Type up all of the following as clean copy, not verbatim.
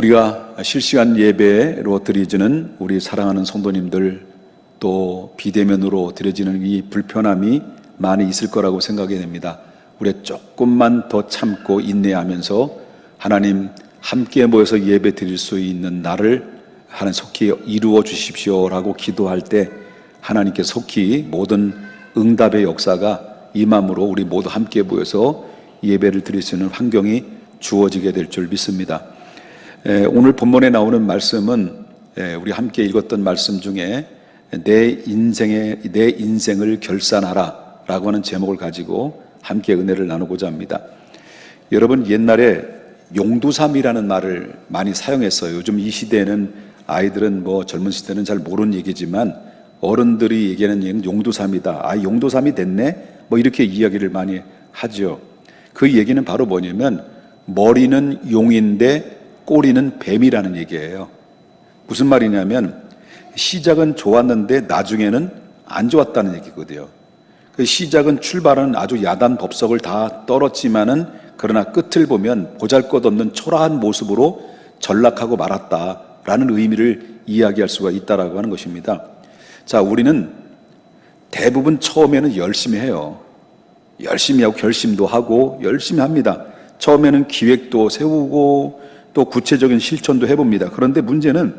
우리가 실시간 예배로 드려지는 우리 사랑하는 성도님들, 또 비대면으로 드려지는 이 불편함이 많이 있을 거라고 생각이 됩니다. 우리 조금만 더 참고 인내하면서 하나님 함께 모여서 예배 드릴 수 있는 날을 하나님 속히 이루어 주십시오라고 기도할 때 하나님께 속히 모든 응답의 역사가 임함으로 우리 모두 함께 모여서 예배를 드릴 수 있는 환경이 주어지게 될 줄 믿습니다. 오늘 본문에 나오는 말씀은 우리 함께 읽었던 말씀 중에 내 인생을 결산하라 라고 하는 제목을 가지고 함께 은혜를 나누고자 합니다. 여러분, 옛날에 용두삼이라는 말을 많이 사용했어요. 요즘 이 시대에는 아이들은 젊은 시대는 잘 모르는 얘기지만 어른들이 얘기하는 얘기는 용두삼이다. 용두삼이 됐네? 이렇게 이야기를 많이 하죠. 그 얘기는 바로 뭐냐면 머리는 용인데 꼬리는 뱀이라는 얘기예요. 무슨 말이냐면 시작은 좋았는데 나중에는 안 좋았다는 얘기거든요. 그 시작은 출발은 아주 야단 법석을 다 떨었지만은 그러나 끝을 보면 보잘것없는 초라한 모습으로 전락하고 말았다라는 의미를 이야기할 수가 있다라고 하는 것입니다. 자, 우리는 대부분 처음에는 열심히 해요. 열심히 하고 결심도 하고 열심히 합니다. 처음에는 기획도 세우고 또 구체적인 실천도 해봅니다. 그런데 문제는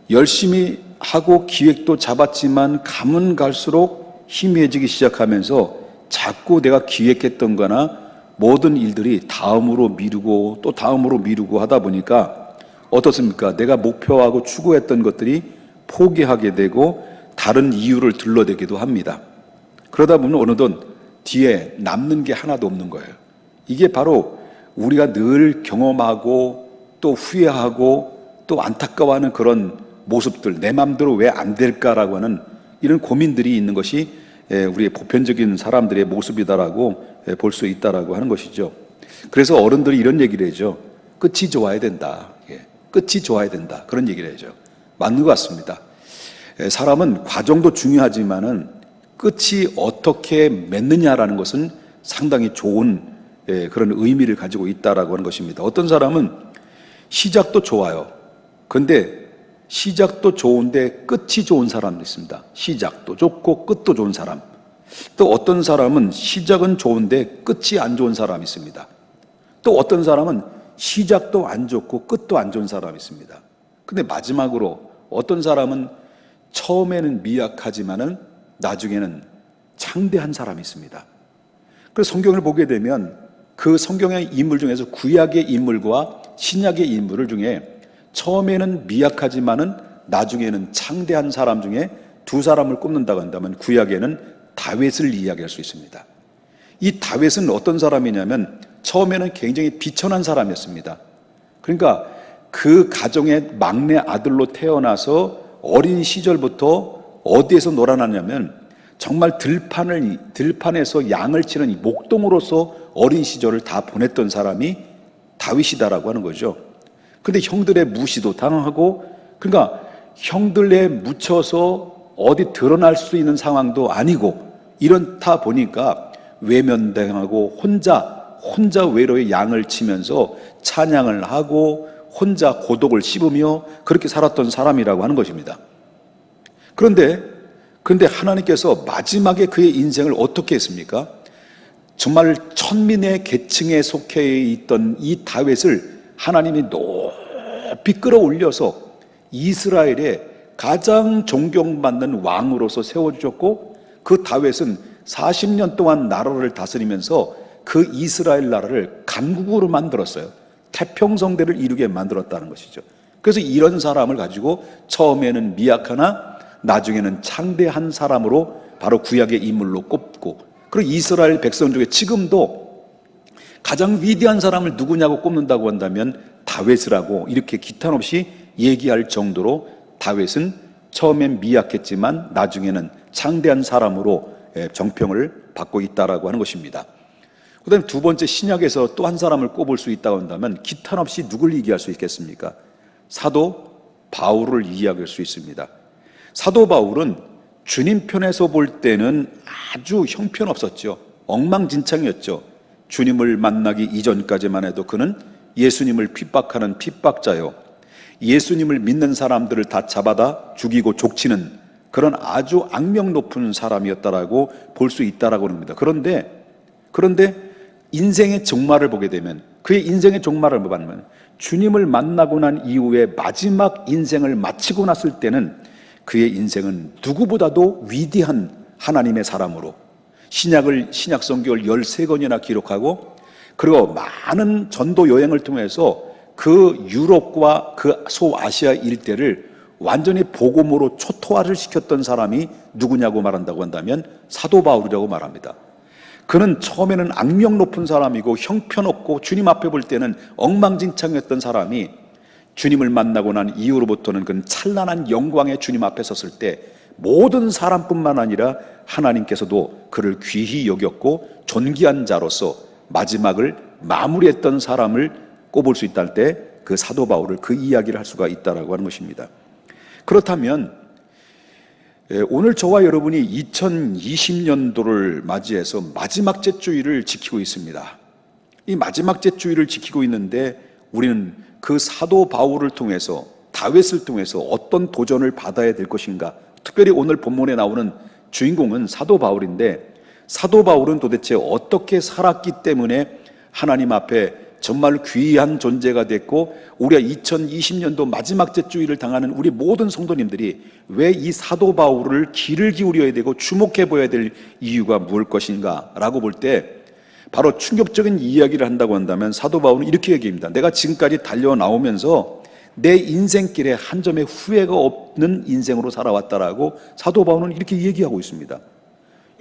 열심히 하고 기획도 잡았지만 가면 갈수록 희미해지기 시작하면서 자꾸 내가 기획했던 거나 모든 일들이 다음으로 미루고 또 다음으로 미루고 하다 보니까 어떻습니까? 내가 목표하고 추구했던 것들이 포기하게 되고 다른 이유를 들러대기도 합니다. 그러다 보면 어느덧 뒤에 남는 게 하나도 없는 거예요. 이게 바로 우리가 늘 경험하고 또 후회하고 또 안타까워하는 그런 모습들, 내 마음대로 왜 안 될까라고 하는 이런 고민들이 있는 것이 우리의 보편적인 사람들의 모습이다라고 볼 수 있다라고 하는 것이죠. 그래서 어른들이 이런 얘기를 하죠. 끝이 좋아야 된다. 끝이 좋아야 된다. 그런 얘기를 하죠. 맞는 것 같습니다. 사람은 과정도 중요하지만은 끝이 어떻게 맺느냐라는 것은 상당히 좋은 그런 의미를 가지고 있다라고 하는 것입니다. 어떤 사람은 시작도 좋아요. 그런데 시작도 좋은데 끝이 좋은 사람도 있습니다. 시작도 좋고 끝도 좋은 사람. 또 어떤 사람은 시작은 좋은데 끝이 안 좋은 사람이 있습니다. 또 어떤 사람은 시작도 안 좋고 끝도 안 좋은 사람이 있습니다. 근데 마지막으로 어떤 사람은 처음에는 미약하지만은 나중에는 창대한 사람이 있습니다. 그래서 성경을 보게 되면 그 성경의 인물 중에서 구약의 인물과 신약의 인물 중에 처음에는 미약하지만은 나중에는 창대한 사람 중에 두 사람을 꼽는다고 한다면 구약에는 다윗을 이야기할 수 있습니다. 이 다윗은 어떤 사람이냐면 처음에는 굉장히 비천한 사람이었습니다. 그러니까 그 가정의 막내 아들로 태어나서 어린 시절부터 어디에서 놀아나냐면 정말 들판에서 양을 치는 목동으로서 어린 시절을 다 보냈던 사람이 다윗이다라고 하는 거죠. 근데 형들의 무시도 당하고, 그러니까 형들에 묻혀서 어디 드러날 수 있는 상황도 아니고 이렇다 보니까 외면당하고 혼자 외로이 양을 치면서 찬양을 하고 혼자 고독을 씹으며 그렇게 살았던 사람이라고 하는 것입니다. 그런데 하나님께서 마지막에 그의 인생을 어떻게 했습니까? 정말 천민의 계층에 속해 있던 이 다윗을 하나님이 높이 끌어올려서 이스라엘의 가장 존경받는 왕으로서 세워주셨고, 그 다윗은 40년 동안 나라를 다스리면서 그 이스라엘 나라를 강국으로 만들었어요. 태평성대를 이루게 만들었다는 것이죠. 그래서 이런 사람을 가지고 처음에는 미약하나 나중에는 창대한 사람으로 바로 구약의 인물로 꼽고, 그리고 이스라엘 백성 중에 지금도 가장 위대한 사람을 누구냐고 꼽는다고 한다면 다윗이라고 이렇게 기탄 없이 얘기할 정도로 다윗은 처음엔 미약했지만 나중에는 창대한 사람으로 정평을 받고 있다라고 하는 것입니다. 그 다음에 두 번째, 신약에서 또 한 사람을 꼽을 수 있다고 한다면 기탄 없이 누굴 얘기할 수 있겠습니까? 사도 바울을 이야기할 수 있습니다. 사도 바울은 주님 편에서 볼 때는 아주 형편없었죠. 엉망진창이었죠. 주님을 만나기 이전까지만 해도 그는 예수님을 핍박하는 핍박자요, 예수님을 믿는 사람들을 다 잡아다 죽이고 족치는 그런 아주 악명 높은 사람이었다라고 볼 수 있다라고 합니다. 그런데 인생의 종말을 보게 되면, 그의 인생의 종말을 보면 주님을 만나고 난 이후에 마지막 인생을 마치고 났을 때는 그의 인생은 누구보다도 위대한 하나님의 사람으로 신약 성경을 13권이나 기록하고, 그리고 많은 전도 여행을 통해서 그 유럽과 그 소아시아 일대를 완전히 복음으로 초토화를 시켰던 사람이 누구냐고 말한다고 한다면 사도 바울이라고 말합니다. 그는 처음에는 악명 높은 사람이고 형편없고 주님 앞에 볼 때는 엉망진창이었던 사람이 주님을 만나고 난 이후로부터는 그는 찬란한 영광의 주님 앞에 섰을 때 모든 사람뿐만 아니라 하나님께서도 그를 귀히 여겼고 존귀한 자로서 마지막을 마무리했던 사람을 꼽을 수 있다는 때 그 사도 바울을, 그 이야기를 할 수가 있다라고 하는 것입니다. 그렇다면 오늘 저와 여러분이 2020년도를 맞이해서 마지막 제주일을 지키고 있습니다. 이 마지막 제주일을 지키고 있는데 우리는 그 사도 바울을 통해서, 다윗을 통해서 어떤 도전을 받아야 될 것인가? 특별히 오늘 본문에 나오는 주인공은 사도 바울인데, 사도 바울은 도대체 어떻게 살았기 때문에 하나님 앞에 정말 귀한 존재가 됐고, 우리가 2020년도 마지막 제주일을 당하는 우리 모든 성도님들이 왜 이 사도 바울을 귀를 기울여야 되고 주목해 보아야 될 이유가 무엇일 것인가 라고 볼 때, 바로 충격적인 이야기를 한다고 한다면 사도 바울은 이렇게 얘기합니다. 내가 지금까지 달려나오면서 내 인생길에 한 점의 후회가 없는 인생으로 살아왔다라고 사도 바울은 이렇게 얘기하고 있습니다.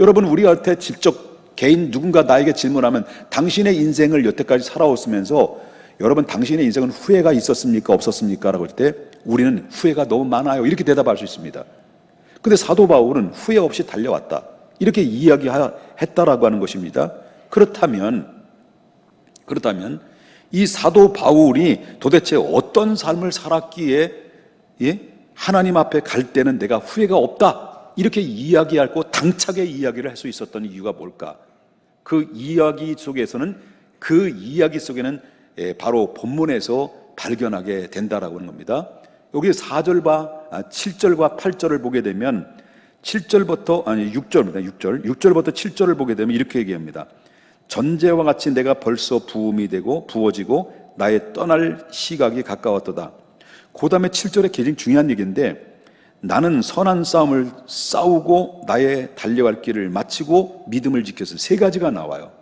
여러분, 우리한테 직접 개인 누군가 나에게 질문하면 당신의 인생을 여태까지 살아왔으면서 여러분 당신의 인생은 후회가 있었습니까? 없었습니까? 라고 할 때 우리는 후회가 너무 많아요, 이렇게 대답할 수 있습니다. 근데 사도 바울은 후회 없이 달려왔다, 이렇게 이야기했다라고 하는 것입니다. 그렇다면 이 사도 바울이 도대체 어떤 삶을 살았기에 하나님 앞에 갈 때는 내가 후회가 없다 이렇게 이야기하고 당차게 이야기를 할 수 있었던 이유가 뭘까? 그 이야기 속에는 바로 본문에서 발견하게 된다라고 하는 겁니다. 여기 4절과 7절과 8절을 보게 되면 6절입니다. 6절부터 7절을 보게 되면 이렇게 얘기합니다. 전제와 같이 내가 벌써 부어지고 나의 떠날 시각이 가까웠도다. 그 다음에 7절에 굉장히 중요한 얘기인데, 나는 선한 싸움을 싸우고 나의 달려갈 길을 마치고 믿음을 지켰어. 세 가지가 나와요.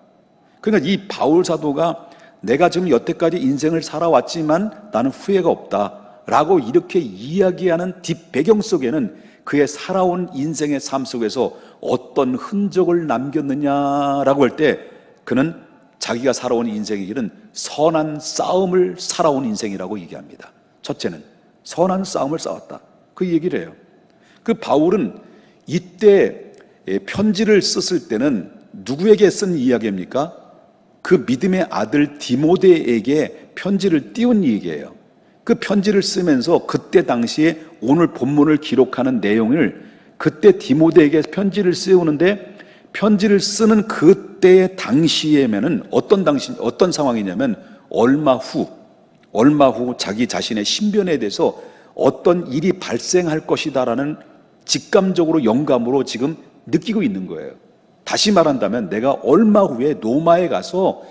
그러니까 이 바울 사도가 내가 지금 여태까지 인생을 살아왔지만 나는 후회가 없다라고 이렇게 이야기하는 뒷배경 속에는 그의 살아온 인생의 삶 속에서 어떤 흔적을 남겼느냐라고 할 때 그는 자기가 살아온 인생의 길은 선한 싸움을 살아온 인생이라고 얘기합니다. 첫째는 선한 싸움을 싸웠다, 그 얘기를 해요. 그 바울은 이때 편지를 썼을 때는 누구에게 쓴 이야기입니까? 그 믿음의 아들 디모데에게 편지를 띄운 얘기예요. 그 편지를 쓰면서 그때 당시에 오늘 본문을 기록하는 내용을 그때 디모데에게 편지를 쓰는데, 편지를 쓰는 그때의 당시에면은 어떤 상황이냐면 얼마 후 자기 자신의 신변에 대해서 어떤 일이 발생할 것이다라는 직감적으로 영감으로 지금 느끼고 있는 거예요. 다시 말한다면 내가 얼마 후에 로마에 가서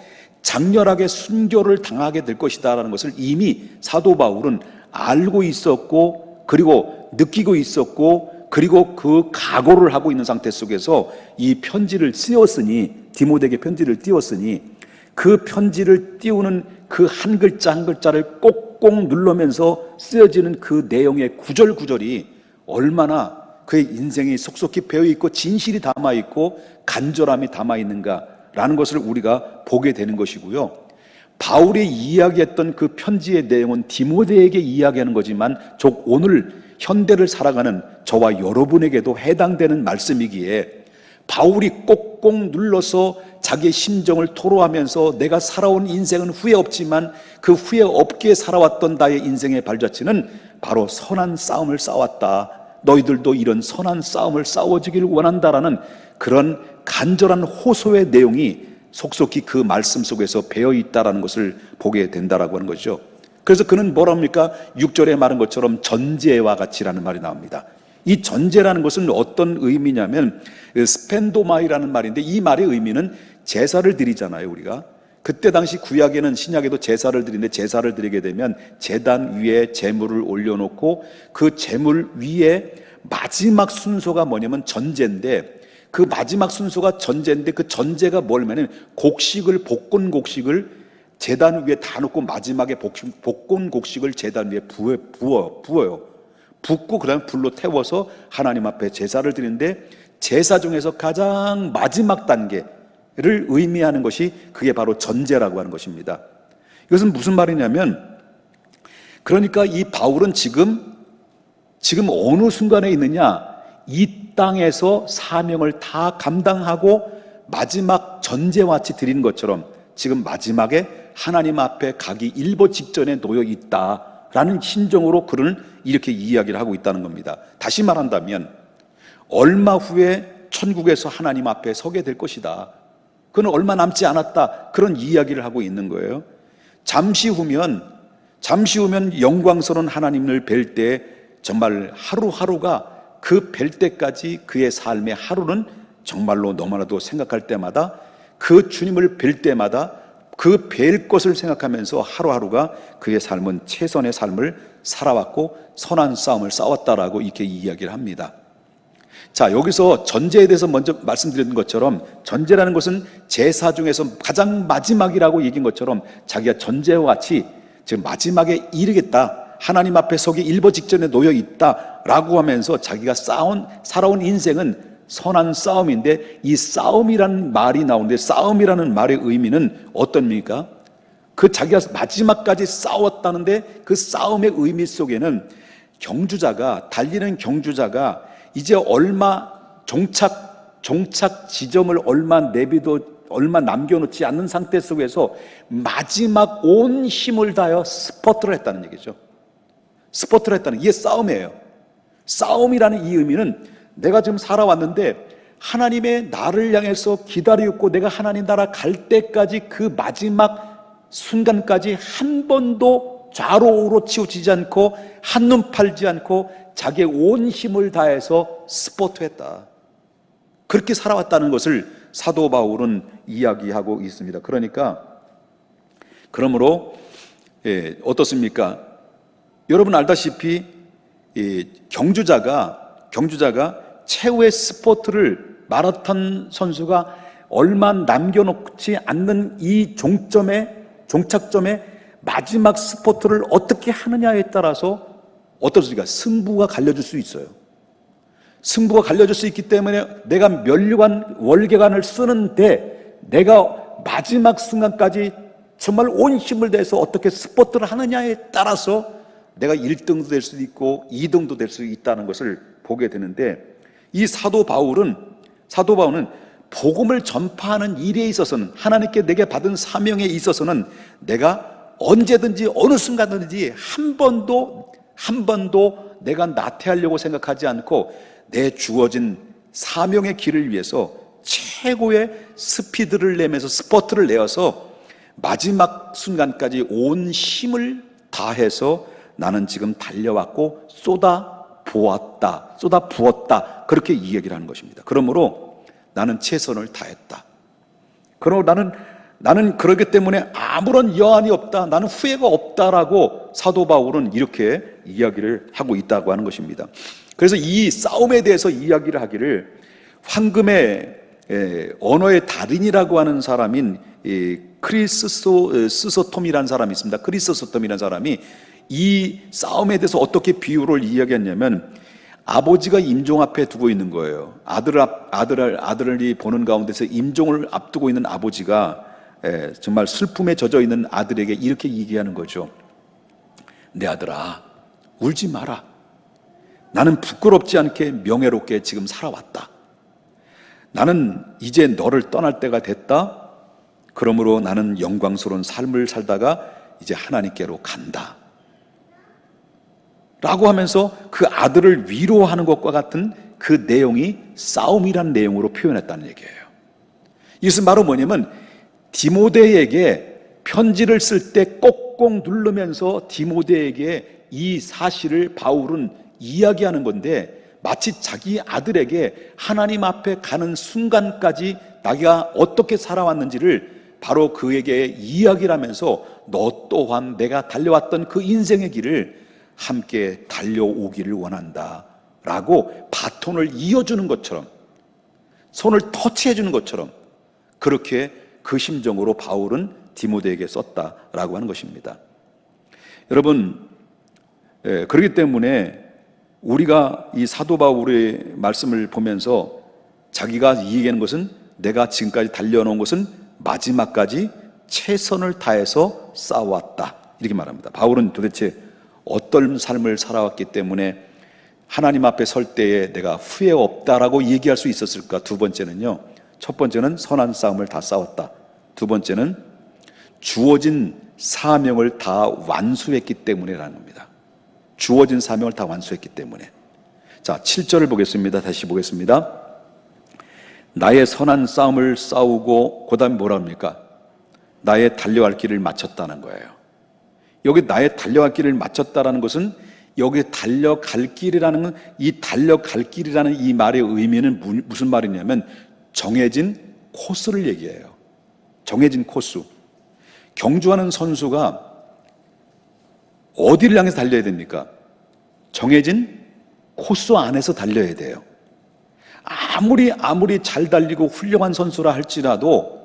장렬하게 순교를 당하게 될 것이다라는 것을 이미 사도 바울은 알고 있었고, 그리고 느끼고 있었고, 그리고 그 각오를 하고 있는 상태 속에서 이 편지를 디모데에게 편지를 띄웠으니 그 편지를 띄우는 그 한 글자 한 글자를 꼭꼭 누르면서 쓰여지는 그 내용의 구절구절이 얼마나 그의 인생이 속속히 배어있고 진실이 담아있고 간절함이 담아있는가라는 것을 우리가 보게 되는 것이고요. 바울이 이야기했던 그 편지의 내용은 디모데에게 이야기하는 거지만 오늘 현대를 살아가는 저와 여러분에게도 해당되는 말씀이기에 바울이 꼭꼭 눌러서 자기의 심정을 토로하면서 내가 살아온 인생은 후회 없지만 그 후회 없게 살아왔던 나의 인생의 발자취는 바로 선한 싸움을 싸웠다, 너희들도 이런 선한 싸움을 싸워주기를 원한다라는 그런 간절한 호소의 내용이 속속히 그 말씀 속에서 배어 있다라는 것을 보게 된다라고 하는 거죠. 그래서 그는 뭐라 합니까? 6절에 말한 것처럼 전제와 같이라는 말이 나옵니다. 이 전제라는 것은 어떤 의미냐면 스펜도마이라는 말인데, 이 말의 의미는 제사를 드리잖아요, 우리가. 그때 당시 구약에는, 신약에도 제사를 드리는데, 제사를 드리게 되면 제단 위에 제물을 올려놓고 그 제물 위에 마지막 순서가 뭐냐면 전제인데, 그 마지막 순서가 전제인데, 그 전제가 뭐냐면 곡식을, 볶은 곡식을 제단 위에 다 놓고 마지막에 볶은 곡식을 제단 위에 부어요. 붓고 그 다음에 불로 태워서 하나님 앞에 제사를 드리는데, 제사 중에서 가장 마지막 단계를 의미하는 것이 그게 바로 전제라고 하는 것입니다. 이것은 무슨 말이냐면, 그러니까 이 바울은 지금 어느 순간에 있느냐, 이 땅에서 사명을 다 감당하고 마지막 전제와 같이 드리는 것처럼 지금 마지막에 하나님 앞에 가기 일보 직전에 놓여 있다라는 심정으로 그는 이렇게 이야기를 하고 있다는 겁니다. 다시 말한다면 얼마 후에 천국에서 하나님 앞에 서게 될 것이다. 그는 얼마 남지 않았다. 그런 이야기를 하고 있는 거예요. 잠시 후면 영광스러운 하나님을 뵐 때 정말 하루하루가, 그 뵐 때까지 그의 삶의 하루는 정말로 너무나도 생각할 때마다, 그 주님을 뵐 때마다 그 뵐 것을 생각하면서 하루하루가 그의 삶은 최선의 삶을 살아왔고 선한 싸움을 싸웠다라고 이렇게 이야기를 합니다. 자, 여기서 전제에 대해서 먼저 말씀드린 것처럼, 전제라는 것은 제사 중에서 가장 마지막이라고 얘기한 것처럼 자기가 전제와 같이 지금 마지막에 이르겠다, 하나님 앞에 서기 일보 직전에 놓여 있다라고 하면서 자기가 살아온 인생은 선한 싸움인데, 이 싸움이라는 말이 나오는데, 싸움이라는 말의 의미는 어떤 의미입니까? 그 자기가 마지막까지 싸웠다는데 그 싸움의 의미 속에는 달리는 경주자가 이제 얼마 종착 지점을 얼마 남겨놓지 않는 상태 속에서 마지막 온 힘을 다하여 스퍼트를 했다는 얘기죠. 스퍼트를 했다는, 이게 싸움이에요. 싸움이라는 이 의미는 내가 지금 살아왔는데 하나님의 나를 향해서 기다리고 내가 하나님 나라 갈 때까지 그 마지막 순간까지 한 번도 좌로 우로 치우치지 않고 한눈 팔지 않고 자기의 온 힘을 다해서 스포트했다. 그렇게 살아왔다는 것을 사도 바울은 이야기하고 있습니다. 그러므로 어떻습니까? 여러분 알다시피 경주자가 최후의 스포트를, 마라톤 선수가 얼마 남겨놓지 않는 이 종착점에 마지막 스포트를 어떻게 하느냐에 따라서 어떻습니까? 승부가 갈려질 수 있어요. 승부가 갈려질 수 있기 때문에 내가 면류관, 월계관을 쓰는데 내가 마지막 순간까지 정말 온 힘을 다해서 어떻게 스포트를 하느냐에 따라서 내가 1등도 될 수도 있고 2등도 될 수 있다는 것을 보게 되는데, 이 사도 바울은 복음을 전파하는 일에 있어서는, 하나님께 내게 받은 사명에 있어서는 내가 언제든지 어느 순간든지 한 번도 내가 나태하려고 생각하지 않고 내 주어진 사명의 길을 위해서 최고의 스피드를 내면서 스포트를 내어서 마지막 순간까지 온 힘을 다해서 나는 지금 달려왔고 쏟아부었다, 그렇게 이야기를 하는 것입니다. 그러므로 나는 최선을 다했다. 그러므로 나는 그렇기 때문에 아무런 여한이 없다, 나는 후회가 없다라고 사도 바울은 이렇게 이야기를 하고 있다고 하는 것입니다. 그래서 이 싸움에 대해서 이야기를 하기를 황금의 언어의 달인이라고 하는 사람인 크리스소톰이라는 사람이 있습니다. 크리스소톰이라는 사람이 이 싸움에 대해서 어떻게 비유를 이야기했냐면, 아버지가 임종 앞에 두고 있는 거예요. 아들이 보는 가운데서 임종을 앞두고 있는 아버지가 정말 슬픔에 젖어 있는 아들에게 이렇게 얘기하는 거죠. 내 아들아, 울지 마라. 나는 부끄럽지 않게 명예롭게 지금 살아왔다. 나는 이제 너를 떠날 때가 됐다. 그러므로 나는 영광스러운 삶을 살다가 이제 하나님께로 간다. 라고 하면서 그 아들을 위로하는 것과 같은 그 내용이 싸움이라는 내용으로 표현했다는 얘기예요. 이것은 바로 뭐냐면 디모데에게 편지를 쓸 때 꼭꼭 누르면서 디모데에게 이 사실을 바울은 이야기하는 건데, 마치 자기 아들에게 하나님 앞에 가는 순간까지 자기가 어떻게 살아왔는지를 바로 그에게 이야기를 하면서 너 또한 내가 달려왔던 그 인생의 길을 함께 달려오기를 원한다 라고 바톤을 이어주는 것처럼, 손을 터치해 주는 것처럼 그렇게 그 심정으로 바울은 디모데에게 썼다라고 하는 것입니다. 여러분, 그렇기 때문에 우리가 이 사도 바울의 말씀을 보면서 자기가 얘기하는 것은, 내가 지금까지 달려놓은 것은 마지막까지 최선을 다해서 싸웠다, 이렇게 말합니다. 바울은 도대체 어떤 삶을 살아왔기 때문에 하나님 앞에 설 때에 내가 후회 없다라고 얘기할 수 있었을까? 두 번째는요, 첫 번째는 선한 싸움을 다 싸웠다. 두 번째는 주어진 사명을 다 완수했기 때문이라는 겁니다. 주어진 사명을 다 완수했기 때문에. 자, 7절을 보겠습니다. 다시 보겠습니다. 나의 선한 싸움을 싸우고, 그 다음에 뭐라 합니까? 나의 달려갈 길을 마쳤다는 거예요. 여기 나의 달려갈 길을 마쳤다라는 것은, 여기 달려갈 길이라는, 이 달려갈 길이라는 이 말의 의미는 무슨 말이냐면 정해진 코스를 얘기해요. 정해진 코스. 경주하는 선수가 어디를 향해서 달려야 됩니까? 정해진 코스 안에서 달려야 돼요. 아무리 잘 달리고 훌륭한 선수라 할지라도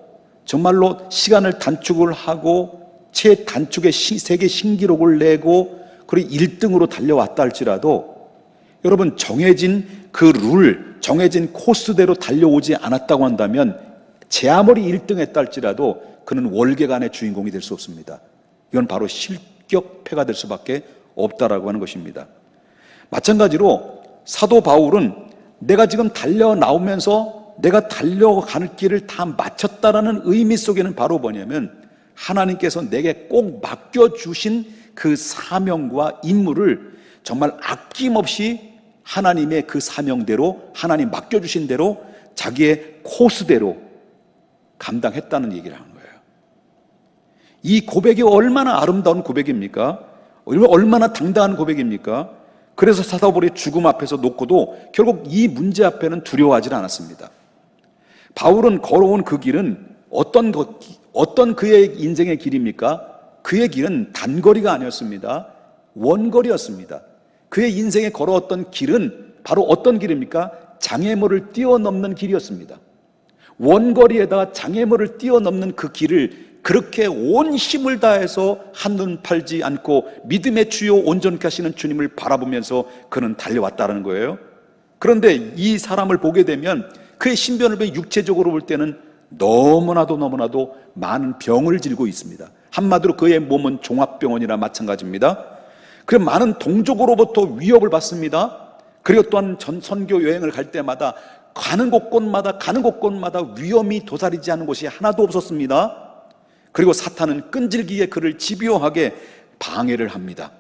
정말로 시간을 단축을 하고 최단축의 세계 신기록을 내고 그리고 1등으로 달려왔다 할지라도, 여러분, 정해진 그 룰, 정해진 코스대로 달려오지 않았다고 한다면 제 아무리 1등 했다 할지라도 그는 월계관의 주인공이 될 수 없습니다. 이건 바로 실격패가 될 수밖에 없다라고 하는 것입니다. 마찬가지로 사도 바울은 내가 지금 달려 나오면서 내가 달려가는 길을 다 마쳤다라는 의미 속에는 바로 뭐냐면, 하나님께서 내게 꼭 맡겨주신 그 사명과 임무를 정말 아낌없이 하나님의 그 사명대로, 하나님 맡겨주신 대로 자기의 코스대로 감당했다는 얘기를 하는 거예요. 이 고백이 얼마나 아름다운 고백입니까? 얼마나 당당한 고백입니까? 그래서 사도 바울이 죽음 앞에서 놓고도 결국 이 문제 앞에는 두려워하지 않았습니다. 바울은 걸어온 그 길은 어떤 그의 인생의 길입니까? 그의 길은 단거리가 아니었습니다. 원거리였습니다. 그의 인생에 걸어왔던 길은 바로 어떤 길입니까? 장애물을 뛰어넘는 길이었습니다. 원거리에다가 장애물을 뛰어넘는 그 길을 그렇게 온 힘을 다해서 한눈 팔지 않고 믿음의 주요 온전케 하시는 주님을 바라보면서 그는 달려왔다는 거예요. 그런데 이 사람을 보게 되면 그의 신변을 보면 육체적으로 볼 때는 너무나도 많은 병을 지고 있습니다. 한마디로 그의 몸은 종합병원이나 마찬가지입니다. 그 많은 동족으로부터 위협을 받습니다. 그리고 또한 선교 여행을 갈 때마다 가는 곳곳마다 위험이 도사리지 않은 곳이 하나도 없었습니다. 그리고 사탄은 끈질기게 그를 집요하게 방해를 합니다.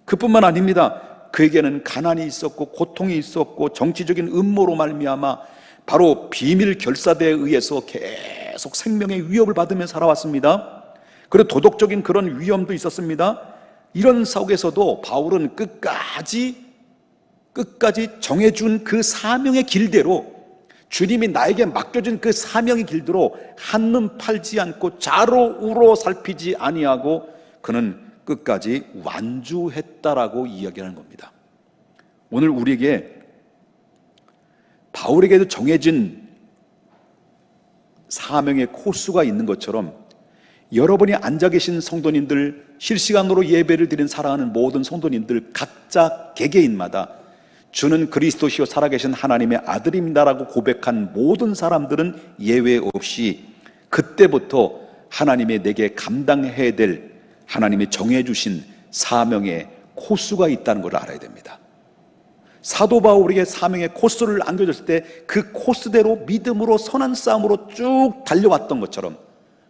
그뿐만 아닙니다. 그에게는 가난이 있었고 고통이 있었고 정치적인 음모로 말미암아 바로 비밀 결사대에 의해서 계속 생명의 위협을 받으며 살아왔습니다. 그리고 도덕적인 그런 위험도 있었습니다. 이런 속에서도 바울은 끝까지 정해준 그 사명의 길대로, 주님이 나에게 맡겨준 그 사명의 길대로 한눈 팔지 않고 좌로 우로 살피지 아니하고 그는 끝까지 완주했다라고 이야기하는 겁니다. 오늘 우리에게 바울에게도 정해진 사명의 코스가 있는 것처럼 여러분이 앉아 계신 성도님들, 실시간으로 예배를 드린 사랑하는 모든 성도님들 각자 개개인마다 주는 그리스도시요 살아계신 하나님의 아들입니다라고 고백한 모든 사람들은 예외 없이 그때부터 하나님의 내게 감당해야 될 하나님이 정해주신 사명의 코스가 있다는 걸 알아야 됩니다. 사도 바울에게 사명의 코스를 안겨줬을 때 그 코스대로 믿음으로 선한 싸움으로 쭉 달려왔던 것처럼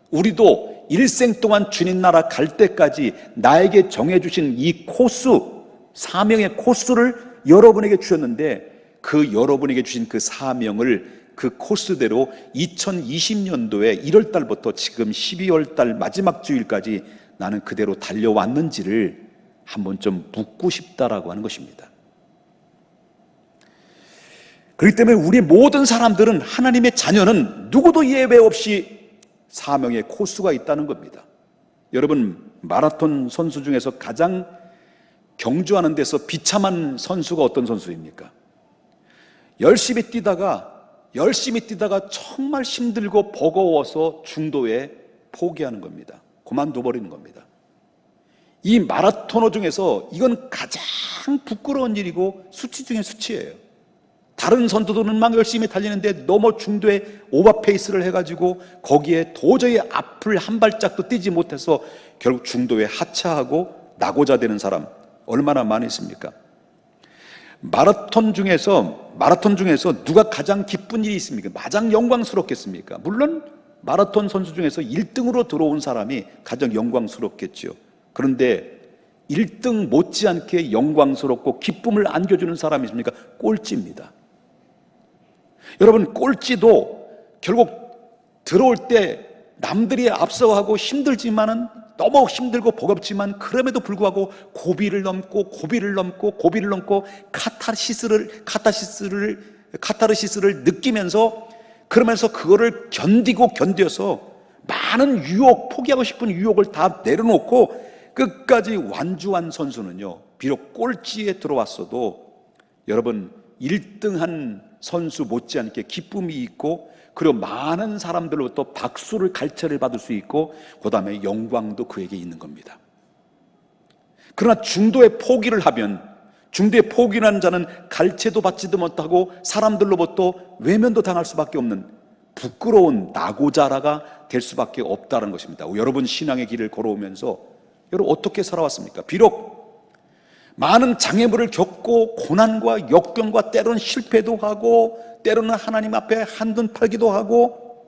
우리도 일생 동안 주님 나라 갈 때까지 나에게 정해주신 이 코스, 사명의 코스를 여러분에게 주셨는데 그 여러분에게 주신 그 사명을 그 코스대로 2020년도에 1월 달부터 지금 12월 달 마지막 주일까지 나는 그대로 달려왔는지를 한번 좀 묻고 싶다라고 하는 것입니다. 그렇기 때문에 우리 모든 사람들은, 하나님의 자녀는 누구도 예외 없이 사명의 코스가 있다는 겁니다. 여러분, 마라톤 선수 중에서 가장 경주하는 데서 비참한 선수가 어떤 선수입니까? 열심히 뛰다가 정말 힘들고 버거워서 중도에 포기하는 겁니다. 그만둬 버리는 겁니다. 이 마라토너 중에서 이건 가장 부끄러운 일이고 수치 중에 수치예요. 다른 선수들은 막 열심히 달리는데 너무 중도에 오버페이스를 해가지고 거기에 도저히 앞을 한 발짝도 뛰지 못해서 결국 중도에 하차하고 낙오자 되는 사람 얼마나 많이 있습니까? 마라톤 중에서 누가 가장 기쁜 일이 있습니까? 가장 영광스럽겠습니까? 물론 마라톤 선수 중에서 1등으로 들어온 사람이 가장 영광스럽겠죠. 그런데 1등 못지않게 영광스럽고 기쁨을 안겨주는 사람이 있습니까? 꼴찌입니다. 여러분, 꼴찌도 결국 들어올 때 남들이 앞서가고 힘들지만은, 너무 힘들고 버겁지만 그럼에도 불구하고 고비를 넘고 카타르시스를 느끼면서, 그러면서 그거를 견뎌서 많은 유혹, 포기하고 싶은 유혹을 다 내려놓고 끝까지 완주한 선수는요, 비록 꼴찌에 들어왔어도 여러분 1등한 선수 못지않게 기쁨이 있고, 그리고 많은 사람들로부터 박수를, 갈채를 받을 수 있고, 그 다음에 영광도 그에게 있는 겁니다. 그러나 중도에 포기를 하면, 중도에 포기하는 자는 갈채도 받지도 못하고 사람들로부터 외면도 당할 수밖에 없는 부끄러운 낙오자라가 될 수밖에 없다는 것입니다. 여러분, 신앙의 길을 걸어오면서 여러분 어떻게 살아왔습니까? 비록 많은 장애물을 겪고 고난과 역경과 때로는 실패도 하고, 때로는 하나님 앞에 한눈 팔기도 하고,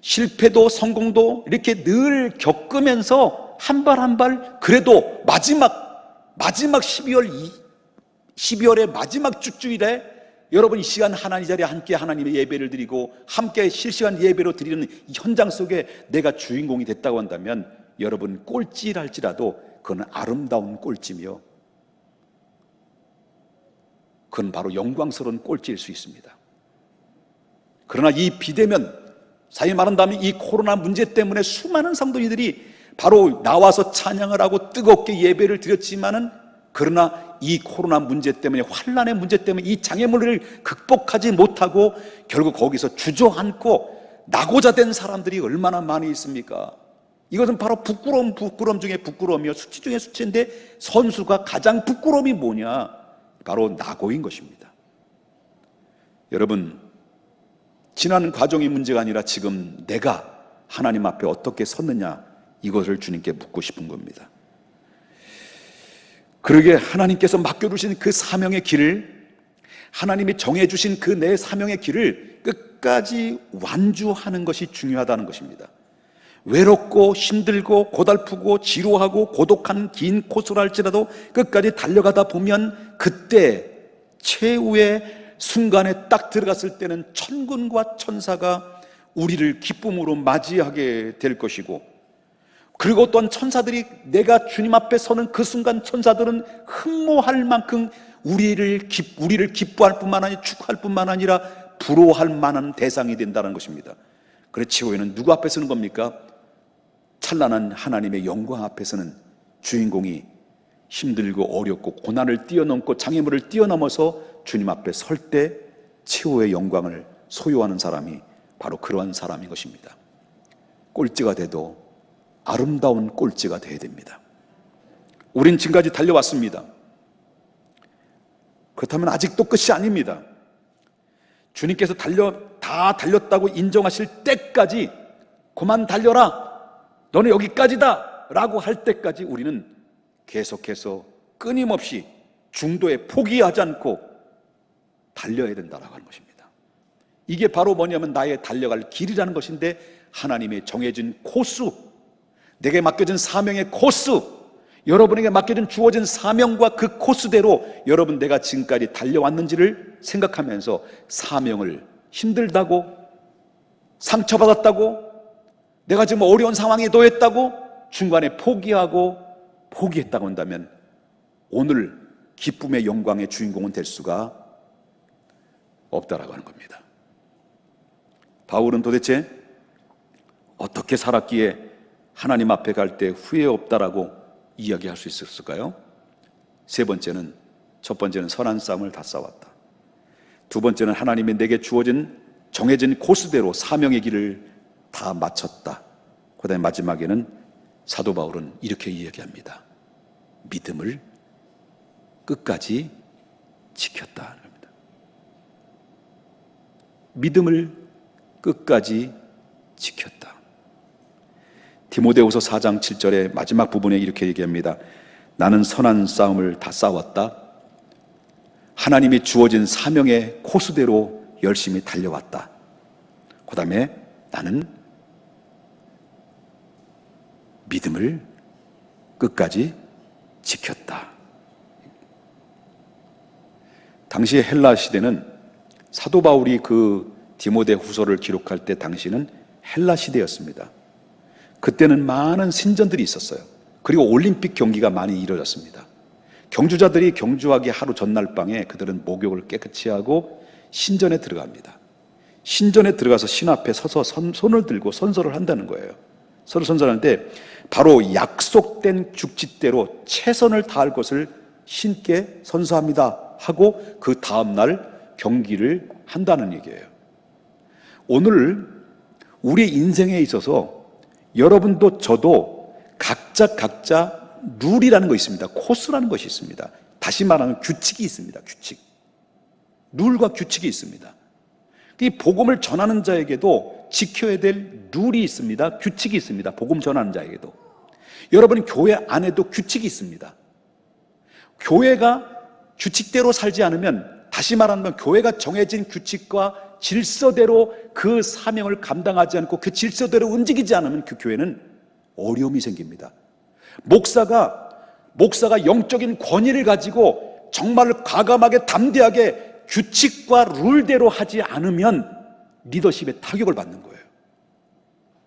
실패도 성공도 이렇게 늘 겪으면서 한 발 한 발, 그래도 마지막 12월의 마지막 주일에 여러분 이 시간 하나님 자리에 함께 하나님의 예배를 드리고 함께 실시간 예배로 드리는 이 현장 속에 내가 주인공이 됐다고 한다면, 여러분 꼴찌랄지라도 그건 아름다운 꼴찌며 그건 바로 영광스러운 꼴찌일 수 있습니다. 그러나 이 비대면, 사실 말한다면 이 코로나 문제 때문에 수많은 성도님들이 바로 나와서 찬양을 하고 뜨겁게 예배를 드렸지만은, 그러나 이 코로나 문제 때문에, 환난의 문제 때문에 이 장애물을 극복하지 못하고 결국 거기서 주저앉고 낙오자 된 사람들이 얼마나 많이 있습니까? 이것은 바로 부끄러움 중에 부끄러움이요, 수치 중에 수치인데, 선수가 가장 부끄러움이 뭐냐? 바로 낙오인 것입니다. 여러분, 지난 과정이 문제가 아니라 지금 내가 하나님 앞에 어떻게 섰느냐, 이것을 주님께 묻고 싶은 겁니다. 그러게 하나님께서 맡겨주신 그 사명의 길을, 하나님이 정해주신 그 내 사명의 길을 끝까지 완주하는 것이 중요하다는 것입니다. 외롭고 힘들고 고달프고 지루하고 고독한 긴 코스를 할지라도 끝까지 달려가다 보면 그때 최후의 순간에 딱 들어갔을 때는 천군과 천사가 우리를 기쁨으로 맞이하게 될 것이고, 그리고 또한 천사들이, 내가 주님 앞에 서는 그 순간 천사들은 흠모할 만큼 우리를 기뻐할 뿐만 아니라 축하할 뿐만 아니라 부러워할 만한 대상이 된다는 것입니다. 그래서 최후에는 누구 앞에 서는 겁니까? 찬란한 하나님의 영광 앞에서는 주인공이 힘들고 어렵고 고난을 뛰어넘고 장애물을 뛰어넘어서 주님 앞에 설 때 최후의 영광을 소유하는 사람이 바로 그러한 사람인 것입니다. 꼴찌가 돼도 아름다운 꼴찌가 되어야 됩니다. 우린 지금까지 달려왔습니다. 그렇다면 아직도 끝이 아닙니다. 주님께서 다 달렸다고 인정하실 때까지, 그만 달려라, 너는 여기까지다 라고 할 때까지 우리는 계속해서 끊임없이 중도에 포기하지 않고 달려야 된다고 하는 것입니다. 이게 바로 뭐냐면 나의 달려갈 길이라는 것인데, 하나님의 정해진 코스, 내게 맡겨진 사명의 코스, 여러분에게 맡겨진 주어진 사명과 그 코스대로 여러분 내가 지금까지 달려왔는지를 생각하면서 사명을 힘들다고, 상처받았다고, 내가 지금 어려운 상황에 놓였다고 중간에 포기했다고 한다면 오늘 기쁨의 영광의 주인공은 될 수가 없다라고 하는 겁니다. 바울은 도대체 어떻게 살았기에 하나님 앞에 갈 때 후회 없다라고 이야기할 수 있었을까요? 첫 번째는 선한 싸움을 다 싸웠다. 두 번째는 하나님이 내게 주어진 정해진 코스대로 사명의 길을 다 마쳤다. 그 다음에 마지막에는 사도 바울은 이렇게 이야기합니다. 믿음을 끝까지 지켰다. 믿음을 끝까지 지켰다. 디모데후서 4장 7절의 마지막 부분에 이렇게 얘기합니다. 나는 선한 싸움을 다 싸웠다. 하나님이 주어진 사명의 코스대로 열심히 달려왔다. 그 다음에 나는 믿음을 끝까지 지켰다. 당시 헬라 시대는 사도 바울이 그 디모데 후서를 기록할 때 당시는 헬라 시대였습니다. 그때는 많은 신전들이 있었어요. 그리고 올림픽 경기가 많이 이루어졌습니다. 경주자들이 경주하기 하루 전날 밤에 그들은 목욕을 깨끗이 하고 신전에 들어갑니다. 신전에 들어가서 신 앞에 서서 손을 들고 선서를 한다는 거예요. 서로 선서하는데 바로 약속된 규칙대로 최선을 다할 것을 신께 선서합니다 하고 그 다음날 경기를 한다는 얘기예요. 오늘 우리 인생에 있어서 여러분도 저도 각자 룰이라는 것이 있습니다. 코스라는 것이 있습니다. 다시 말하면 규칙이 있습니다. 규칙. 룰과 규칙이 있습니다. 이 복음을 전하는 자에게도 지켜야 될 룰이 있습니다. 규칙이 있습니다. 복음 전하는 자에게도. 여러분 교회 안에도 규칙이 있습니다. 교회가 규칙대로 살지 않으면, 다시 말하면 교회가 정해진 규칙과 질서대로 그 사명을 감당하지 않고 그 질서대로 움직이지 않으면 그 교회는 어려움이 생깁니다. 목사가 영적인 권위를 가지고 정말 과감하게 담대하게 규칙과 룰대로 하지 않으면 리더십에 타격을 받는 거예요.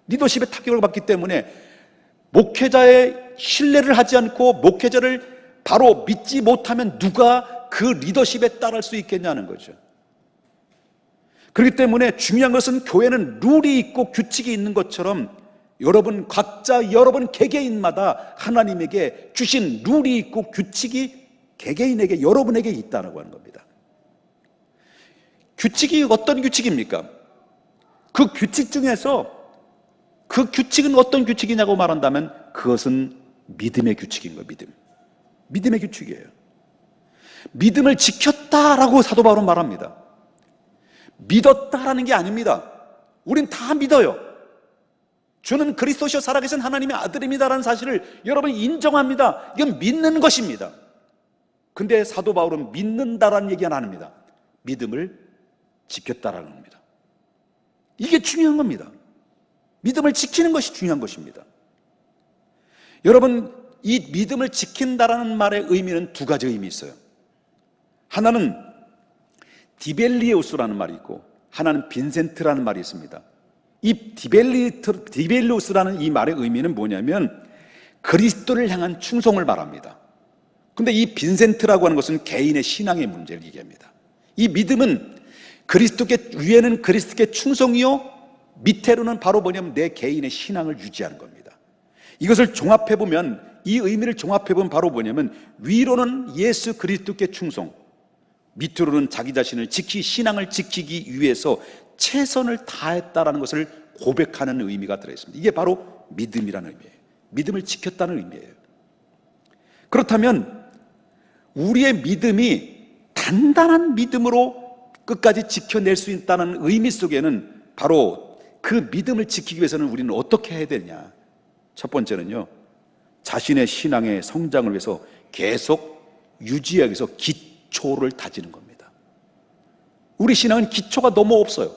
리더십에 타격을 받기 때문에 목회자의 신뢰를 하지 않고 목회자를 바로 믿지 못하면 누가 그 리더십에 따를 수 있겠냐는 거죠. 그렇기 때문에 중요한 것은 교회는 룰이 있고 규칙이 있는 것처럼 여러분 각자 여러분 개개인마다 하나님에게 주신 룰이 있고 규칙이 개개인에게 여러분에게 있다고 하는 겁니다. 규칙이 어떤 규칙입니까? 그 규칙 중에서 그 규칙은 어떤 규칙이냐고 말한다면 그것은 믿음의 규칙인 거예요. 믿음의 규칙이에요. 믿음을 지켰다라고 사도 바울은 말합니다. 믿었다라는 게 아닙니다. 우린 다 믿어요. 주는 그리스도시요 살아계신 하나님의 아들입니다라는 사실을 여러분이 인정합니다. 이건 믿는 것입니다. 근데 사도 바울은 믿는다라는 얘기는 안 합니다. 믿음을 지켰다라는 겁니다. 이게 중요한 겁니다. 믿음을 지키는 것이 중요한 것입니다. 여러분, 이 믿음을 지킨다라는 말의 의미는 두 가지 의미 있어요. 하나는 디벨리우스라는 말이 있고 하나는 빈센트라는 말이 있습니다. 이 디벨리우스라는 이 말의 의미는 뭐냐면 그리스도를 향한 충성을 말합니다. 근데 이 빈센트라고 하는 것은 개인의 신앙의 문제를 얘기합니다. 이 믿음은 위에는 그리스도께 충성이요 밑에로는 바로 뭐냐면 내 개인의 신앙을 유지하는 겁니다. 이것을 종합해보면, 이 의미를 종합해보면 바로 뭐냐면 위로는 예수 그리스도께 충성, 밑으로는 자기 자신을 신앙을 지키기 위해서 최선을 다했다라는 것을 고백하는 의미가 들어있습니다. 이게 바로 믿음이라는 의미예요. 믿음을 지켰다는 의미예요. 그렇다면 우리의 믿음이 단단한 믿음으로 끝까지 지켜낼 수 있다는 의미 속에는 바로 그 믿음을 지키기 위해서는 우리는 어떻게 해야 되냐? 첫 번째는요, 자신의 신앙의 성장을 위해서 계속 유지하기 위해서 기초를 다지는 겁니다. 우리 신앙은 기초가 너무 없어요.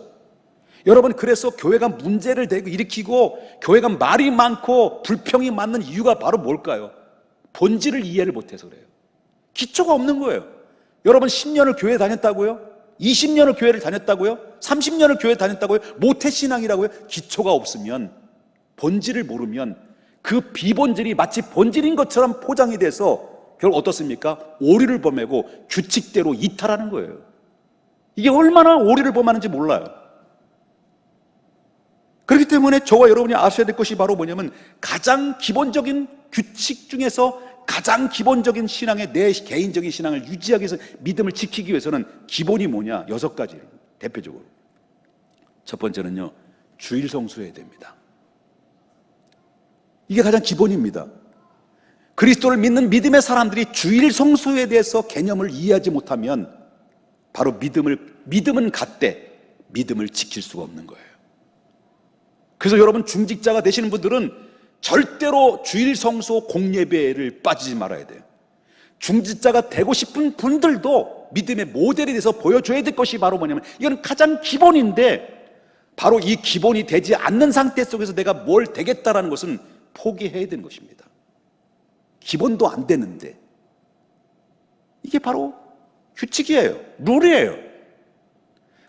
여러분, 그래서 교회가 문제를 일으키고 교회가 말이 많고 불평이 많은 이유가 바로 뭘까요? 본질을 이해를 못해서 그래요. 기초가 없는 거예요. 여러분 10년을 교회 다녔다고요? 20년을 교회를 다녔다고요? 30년을 교회 다녔다고요? 모태신앙이라고요? 기초가 없으면, 본질을 모르면 그 비본질이 마치 본질인 것처럼 포장이 돼서 결국 어떻습니까? 오류를 범하고 규칙대로 이탈하는 거예요. 이게 얼마나 오류를 범하는지 몰라요. 그렇기 때문에 저와 여러분이 아셔야 될 것이 바로 뭐냐면, 가장 기본적인 규칙 중에서 가장 기본적인 신앙의, 내 개인적인 신앙을 유지하기 위해서, 믿음을 지키기 위해서는 기본이 뭐냐? 6가지 대표적으로. 첫 번째는요, 주일 성수해야 됩니다. 이게 가장 기본입니다. 그리스도를 믿는 믿음의 사람들이 주일 성수에 대해서 개념을 이해하지 못하면 바로 믿음은 갖되 믿음을 지킬 수가 없는 거예요. 그래서 여러분, 중직자가 되시는 분들은 절대로 주일 성수 공예배를 빠지지 말아야 돼요. 중직자가 되고 싶은 분들도 믿음의 모델이 돼서 보여줘야 될 것이 바로 뭐냐면, 이건 가장 기본인데, 바로 이 기본이 되지 않는 상태 속에서 내가 뭘 되겠다라는 것은 포기해야 되는 것입니다. 기본도 안 되는데. 이게 바로 규칙이에요. 룰이에요.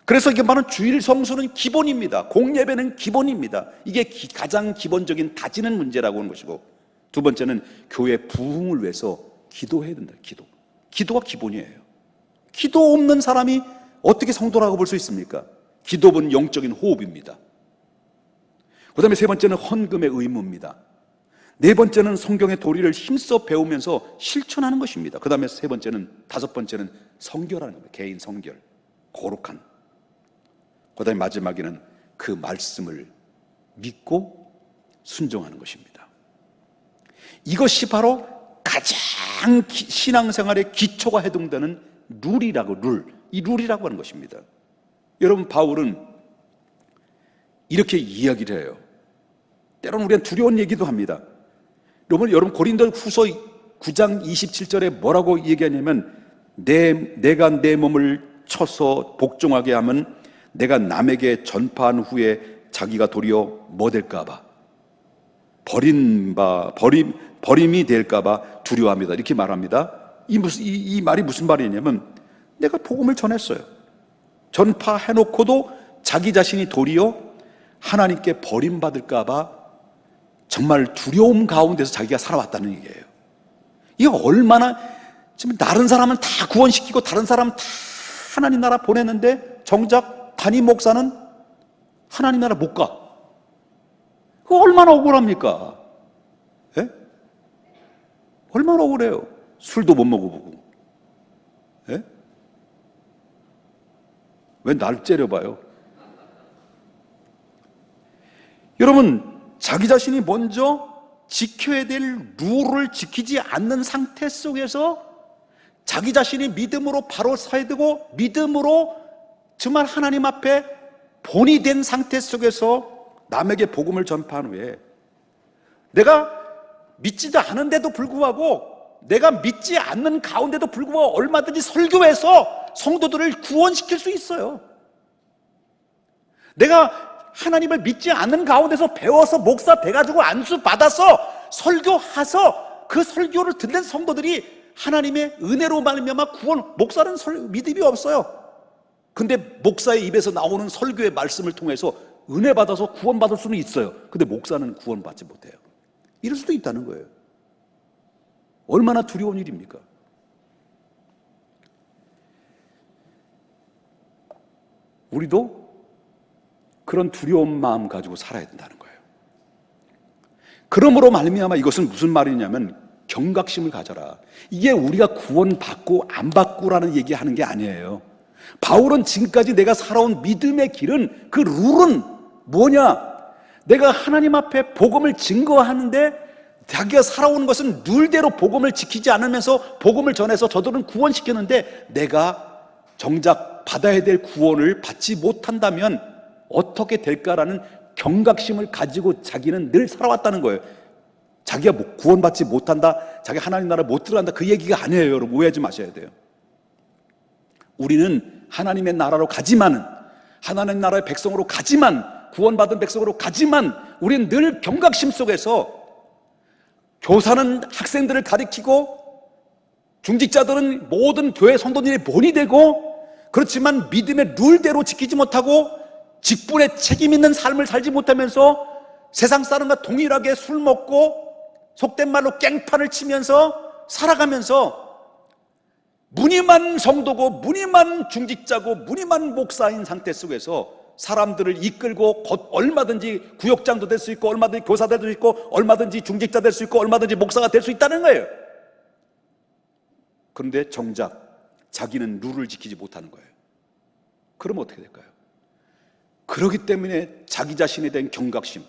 그래서 이게 바로 주일 성수는 기본입니다. 공예배는 기본입니다. 이게 가장 기본적인 다지는 문제라고 하는 것이고, 두 번째는 교회 부흥을 위해서 기도해야 된다. 기도가 기본이에요. 기도 없는 사람이 어떻게 성도라고 볼 수 있습니까? 기도는 영적인 호흡입니다. 그 다음에 세 번째는 헌금의 의무입니다. 네 번째는 성경의 도리를 힘써 배우면서 실천하는 것입니다. 그 다음에 다섯 번째는 성결하는 겁니다. 개인 성결, 거룩한. 그 다음에 마지막에는 그 말씀을 믿고 순종하는 것입니다. 이것이 바로 가장 신앙생활의 기초가 해동되는 룰이라고 하는 것입니다. 여러분, 바울은 이렇게 이야기를 해요. 때로는 우리가 두려운 얘기도 합니다. 여러분 고린도 후서 9장 27절에 뭐라고 얘기하냐면, 내가 내 몸을 쳐서 복종하게 하면 내가 남에게 전파한 후에 자기가 도리어 뭐 될까봐, 버림이 될까봐 두려워합니다. 이렇게 말합니다. 이 말이 무슨 말이냐면, 내가 복음을 전했어요. 전파해놓고도 자기 자신이 도리어 하나님께 버림받을까봐 정말 두려움 가운데서 자기가 살아왔다는 얘기예요. 이게 얼마나, 지금 다른 사람은 다 구원시키고 다른 사람은 다 하나님 나라 보냈는데 정작 담임 목사는 하나님 나라 못 가. 그거 얼마나 억울합니까? 예? 얼마나 억울해요. 술도 못 먹어보고. 예? 왜 날 째려봐요? 여러분, 자기 자신이 먼저 지켜야 될 룰을 지키지 않는 상태 속에서 자기 자신이 믿음으로 바로 서야 되고, 믿음으로 정말 하나님 앞에 본이 된 상태 속에서 남에게 복음을 전파한 후에, 내가 믿지도 않은데도 불구하고, 내가 믿지 않는 가운데도 불구하고 얼마든지 설교해서 성도들을 구원시킬 수 있어요. 내가 하나님을 믿지 않는 가운데서 배워서 목사 돼가지고 안수 받아서 설교해서 그 설교를 듣는 성도들이 하나님의 은혜로 말미암아 목사는 믿음이 없어요. 근데 목사의 입에서 나오는 설교의 말씀을 통해서 은혜 받아서 구원받을 수는 있어요. 근데 목사는 구원받지 못해요. 이럴 수도 있다는 거예요. 얼마나 두려운 일입니까? 우리도 그런 두려운 마음 가지고 살아야 된다는 거예요. 그러므로 말미암아 이것은 무슨 말이냐면, 경각심을 가져라. 이게 우리가 구원받고 안 받고라는 얘기하는 게 아니에요. 바울은 지금까지 내가 살아온 믿음의 길은, 그 룰은 뭐냐? 내가 하나님 앞에 복음을 증거하는데 자기가 살아오는 것은 룰대로 복음을 지키지 않으면서 복음을 전해서 저들은 구원시켰는데, 내가 정작 받아야 될 구원을 받지 못한다면 어떻게 될까라는 경각심을 가지고 자기는 늘 살아왔다는 거예요. 자기가 구원받지 못한다, 자기 하나님 나라 못 들어간다, 그 얘기가 아니에요. 여러분, 오해하지 마셔야 돼요. 우리는 하나님의 나라로 가지만, 하나님 나라의 백성으로 가지만, 구원받은 백성으로 가지만, 우리는 늘 경각심 속에서, 교사는 학생들을 가리키고 중직자들은 모든 교회 성도들의 본이 되고, 그렇지만 믿음의 룰대로 지키지 못하고 직분에 책임 있는 삶을 살지 못하면서 세상 사람과 동일하게 술 먹고 속된 말로 깽판을 치면서 살아가면서 무늬만 성도고 무늬만 중직자고 무늬만 목사인 상태 속에서 사람들을 이끌고 얼마든지 구역장도 될 수 있고 얼마든지 교사 될 수 있고 얼마든지 중직자 될 수 있고 얼마든지 목사가 될 수 있다는 거예요. 그런데 정작 자기는 룰을 지키지 못하는 거예요. 그러면 어떻게 될까요? 그렇기 때문에 자기 자신에 대한 경각심,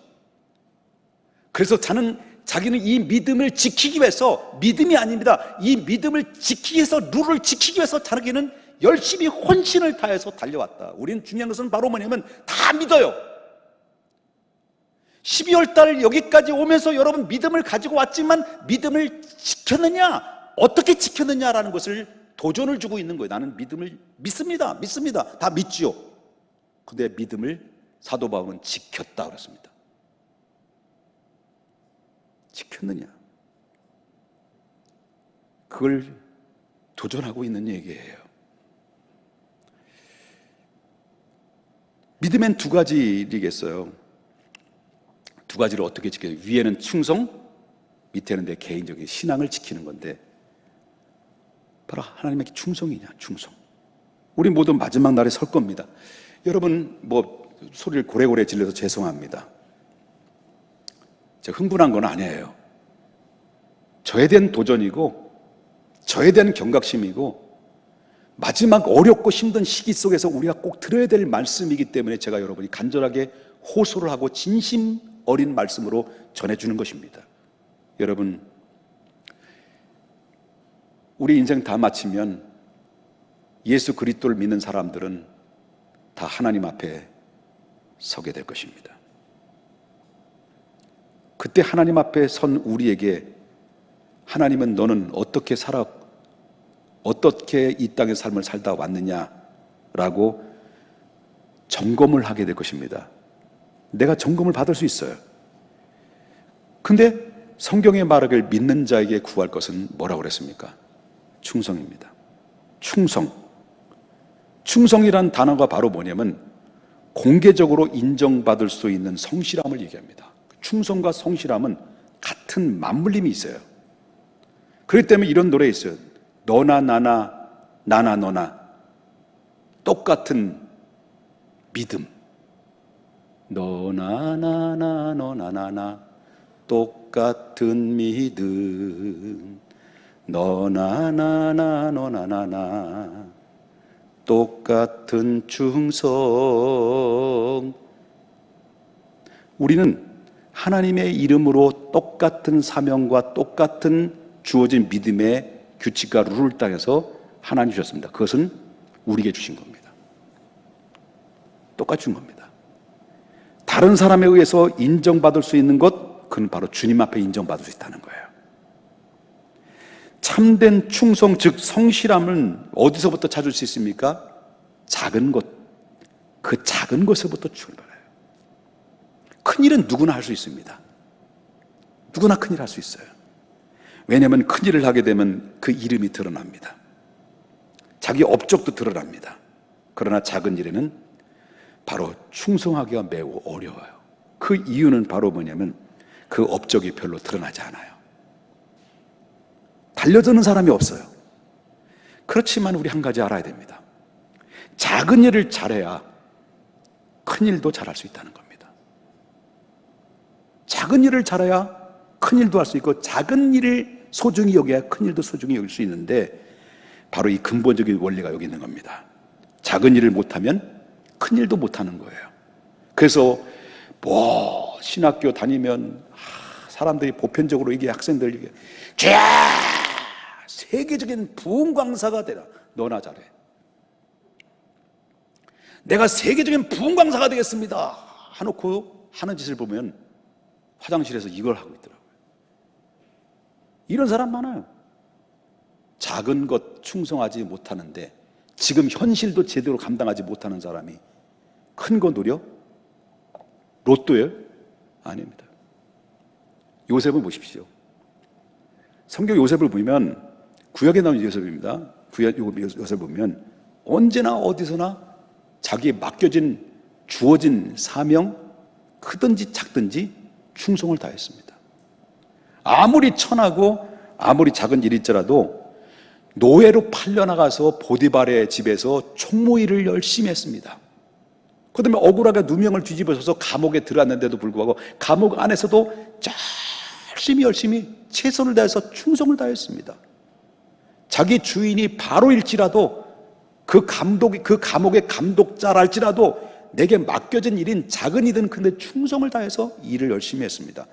그래서 자기는 이 믿음을 지키기 위해서, 믿음이 아닙니다, 이 믿음을 지키기 위해서, 룰을 지키기 위해서 자기는 열심히 혼신을 다해서 달려왔다. 우리는 중요한 것은 바로 뭐냐면 다 믿어요. 12월 달 여기까지 오면서 여러분 믿음을 가지고 왔지만 믿음을 지켰느냐, 어떻게 지켰느냐라는 것을 도전을 주고 있는 거예요. 나는 믿음을 믿습니다. 다 믿지요. 근데 믿음을 사도 바울은 지켰다 그랬습니다. 지켰느냐? 그걸 도전하고 있는 얘기예요. 믿음엔 두 가지이겠어요. 두 가지를 어떻게 지켜요? 위에는 충성, 밑에는 내 개인적인 신앙을 지키는 건데, 바로 하나님에게 충성이냐, 충성. 우리 모두 마지막 날에 설 겁니다. 여러분, 소리를 고래고래 질러서 죄송합니다. 제가 흥분한 건 아니에요. 저에 대한 도전이고, 저에 대한 경각심이고, 마지막 어렵고 힘든 시기 속에서 우리가 꼭 들어야 될 말씀이기 때문에 제가 여러분이 간절하게 호소를 하고 진심 어린 말씀으로 전해주는 것입니다. 여러분, 우리 인생 다 마치면 예수 그리스도를 믿는 사람들은 다 하나님 앞에 서게 될 것입니다. 그때 하나님 앞에 선 우리에게 하나님은 너는 어떻게 이 땅의 삶을 살다 왔느냐라고 점검을 하게 될 것입니다. 내가 점검을 받을 수 있어요. 근데 성경의 말을 믿는 자에게 구할 것은 뭐라고 그랬습니까? 충성입니다. 충성이란 단어가 바로 뭐냐면 공개적으로 인정받을 수 있는 성실함을 얘기합니다. 충성과 성실함은 같은 맞물림이 있어요. 그렇기 때문에 이런 노래 있어요. 너나 나나 나나 너나 똑같은 믿음. 너나 나나 너나 나나 똑같은 믿음. 너나 나나 너나 나나 똑같은 충성. 우리는 하나님의 이름으로 똑같은 사명과 똑같은 주어진 믿음의 규칙과 룰을 따라서 하나님 주셨습니다. 그것은 우리에게 주신 겁니다. 똑같이 준 겁니다. 다른 사람에 의해서 인정받을 수 있는 것, 그건 바로 주님 앞에 인정받을 수 있다는 거예요. 참된 충성, 즉 성실함은 어디서부터 찾을 수 있습니까? 작은 것, 그 작은 것에부터 출발해요. 큰일은 누구나 할 수 있습니다. 누구나 큰일 할 수 있어요. 왜냐하면 큰일을 하게 되면 그 이름이 드러납니다. 자기 업적도 드러납니다. 그러나 작은 일에는 바로 충성하기가 매우 어려워요. 그 이유는 바로 뭐냐면 그 업적이 별로 드러나지 않아요. 달려드는 사람이 없어요. 그렇지만 우리 한 가지 알아야 됩니다. 작은 일을 잘해야 큰 일도 잘할 수 있다는 겁니다. 작은 일을 잘해야 큰 일도 할 수 있고, 작은 일을 소중히 여겨야 큰 일도 소중히 여길 수 있는데, 바로 이 근본적인 원리가 여기 있는 겁니다. 작은 일을 못하면 큰 일도 못하는 거예요. 그래서 신학교 다니면 사람들이 보편적으로 이게 학생들 이게 세계적인 부흥 강사가 되라. 너나 잘해. 내가 세계적인 부흥 강사가 되겠습니다 하놓고 하는 짓을 보면 화장실에서 이걸 하고 있더라고요. 이런 사람 많아요. 작은 것 충성하지 못하는데 지금 현실도 제대로 감당하지 못하는 사람이 큰 거 누려? 로또예요? 아닙니다. 요셉을 보십시오. 성경 요셉을 보면, 구약에 나온 요셉입니다. 구약 요셉을 보면 언제나 어디서나 자기에 맡겨진 주어진 사명, 크든지 작든지 충성을 다했습니다. 아무리 천하고 아무리 작은 일일지라도 노예로 팔려나가서 보디발의 집에서 총무일을 열심히 했습니다. 그 다음에 억울하게 누명을 뒤집어서 감옥에 들어갔는데도 불구하고 감옥 안에서도 열심히 최선을 다해서 충성을 다했습니다. 자기 주인이 바로일지라도 그 감옥의 감독자랄지라도 내게 맡겨진 일인 작은 이든 큰데 충성을 다해서 일을 열심히 했습니다.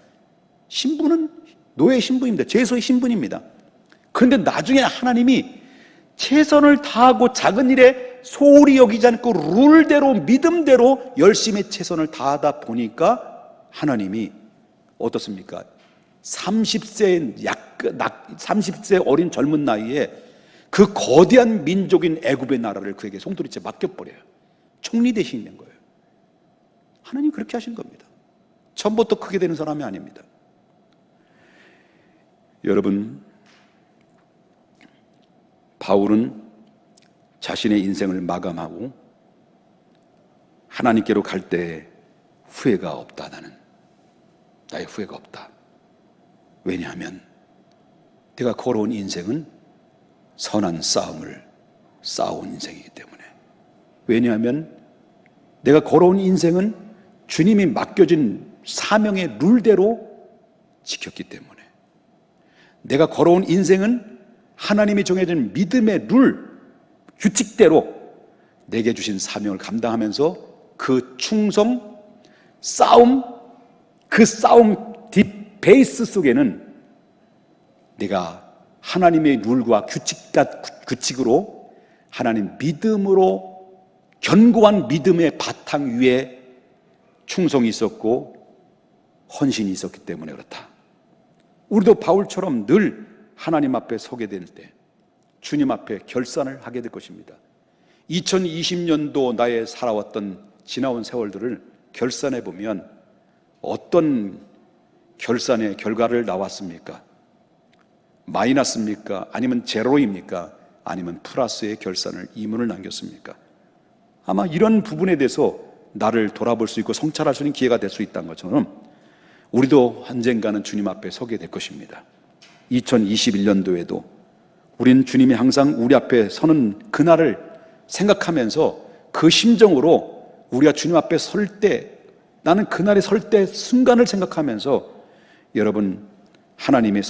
신분은 노예 신분입니다. 죄소의 신분입니다. 그런데 나중에 하나님이 최선을 다하고 작은 일에 소홀히 여기지 않고 룰대로 믿음대로 열심히 최선을 다하다 보니까 하나님이 어떻습니까? 30세 어린 젊은 나이에 그 거대한 민족인 애굽의 나라를 그에게 송두리째 맡겨버려요. 총리 대신인 거예요. 하나님 그렇게 하신 겁니다. 처음부터 크게 되는 사람이 아닙니다. 여러분, 바울은 자신의 인생을 마감하고 하나님께로 갈 때 후회가 없다. 나의 후회가 없다. 왜냐하면 내가 걸어온 인생은 선한 싸움을 싸운 인생이기 때문에. 왜냐하면 내가 걸어온 인생은 주님이 맡겨진 사명의 룰대로 지켰기 때문에. 내가 걸어온 인생은 하나님이 정해진 믿음의 룰, 규칙대로 내게 주신 사명을 감당하면서 그 충성, 싸움, 그 싸움 베이스 속에는 내가 하나님의 룰과 규칙으로 하나님 믿음으로 견고한 믿음의 바탕 위에 충성이 있었고 헌신이 있었기 때문에 그렇다. 우리도 바울처럼 늘 하나님 앞에 서게 될 때 주님 앞에 결산을 하게 될 것입니다. 2020년도 나의 살아왔던 지나온 세월들을 결산해 보면 어떤 결산의 결과를 나왔습니까? 마이너스입니까? 아니면 제로입니까? 아니면 플러스의 결산을 이문을 남겼습니까? 아마 이런 부분에 대해서 나를 돌아볼 수 있고 성찰할 수 있는 기회가 될 수 있다는 것처럼 우리도 언젠가는 주님 앞에 서게 될 것입니다. 2021년도에도 우리는 주님이 항상 우리 앞에 서는 그날을 생각하면서 그 심정으로 우리가 주님 앞에 설 때, 나는 그날에 설 때 순간을 생각하면서 여러분, 하나님의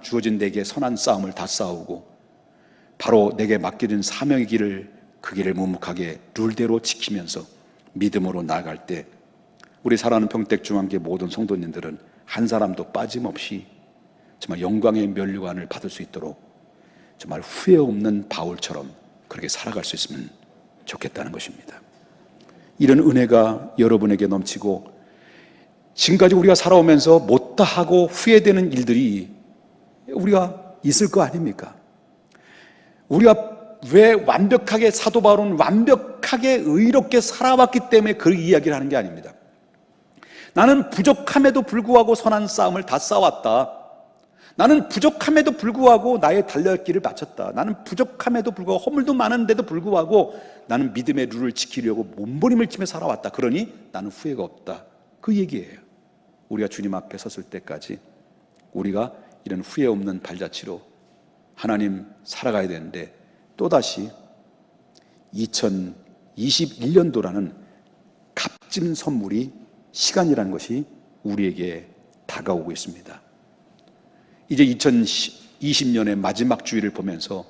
주어진 내게 선한 싸움을 다 싸우고 바로 내게 맡겨진 사명의 길을, 그 길을 묵묵하게 룰대로 지키면서 믿음으로 나아갈 때 우리 사랑하는 평택중앙교회 모든 성도님들은 한 사람도 빠짐없이 정말 영광의 면류관을 받을 수 있도록 정말 후회 없는 바울처럼 그렇게 살아갈 수 있으면 좋겠다는 것입니다. 이런 은혜가 여러분에게 넘치고 지금까지 우리가 살아오면서 못다하고 후회되는 일들이 우리가 있을 거 아닙니까? 우리가 왜 완벽하게, 사도 바울은 완벽하게 의롭게 살아왔기 때문에 그 이야기를 하는 게 아닙니다. 나는 부족함에도 불구하고 선한 싸움을 다 싸웠다. 나는 부족함에도 불구하고 나의 달려갈 길을 마쳤다. 나는 부족함에도 불구하고 허물도 많은데도 불구하고 나는 믿음의 룰을 지키려고 몸부림을 치며 살아왔다. 그러니 나는 후회가 없다. 그 얘기예요. 우리가 주님 앞에 섰을 때까지 우리가 이런 후회 없는 발자취로 하나님 살아가야 되는데, 또다시 2021년도라는 값진 선물이, 시간이라는 것이 우리에게 다가오고 있습니다. 이제 2020년의 마지막 주일을 보면서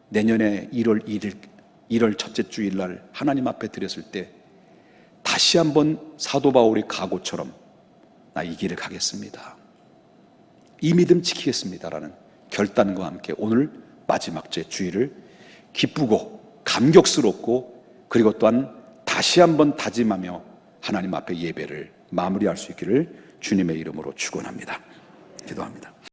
내년에 1월 첫째 주일날 하나님 앞에 드렸을 때 다시 한번 사도 바울의 각오처럼 나 이 길을 가겠습니다, 이 믿음 지키겠습니다라는 결단과 함께 오늘 마지막 주일을 기쁘고 감격스럽고 그리고 또한 다시 한번 다짐하며 하나님 앞에 예배를 마무리할 수 있기를 주님의 이름으로 축원합니다. 기도합니다.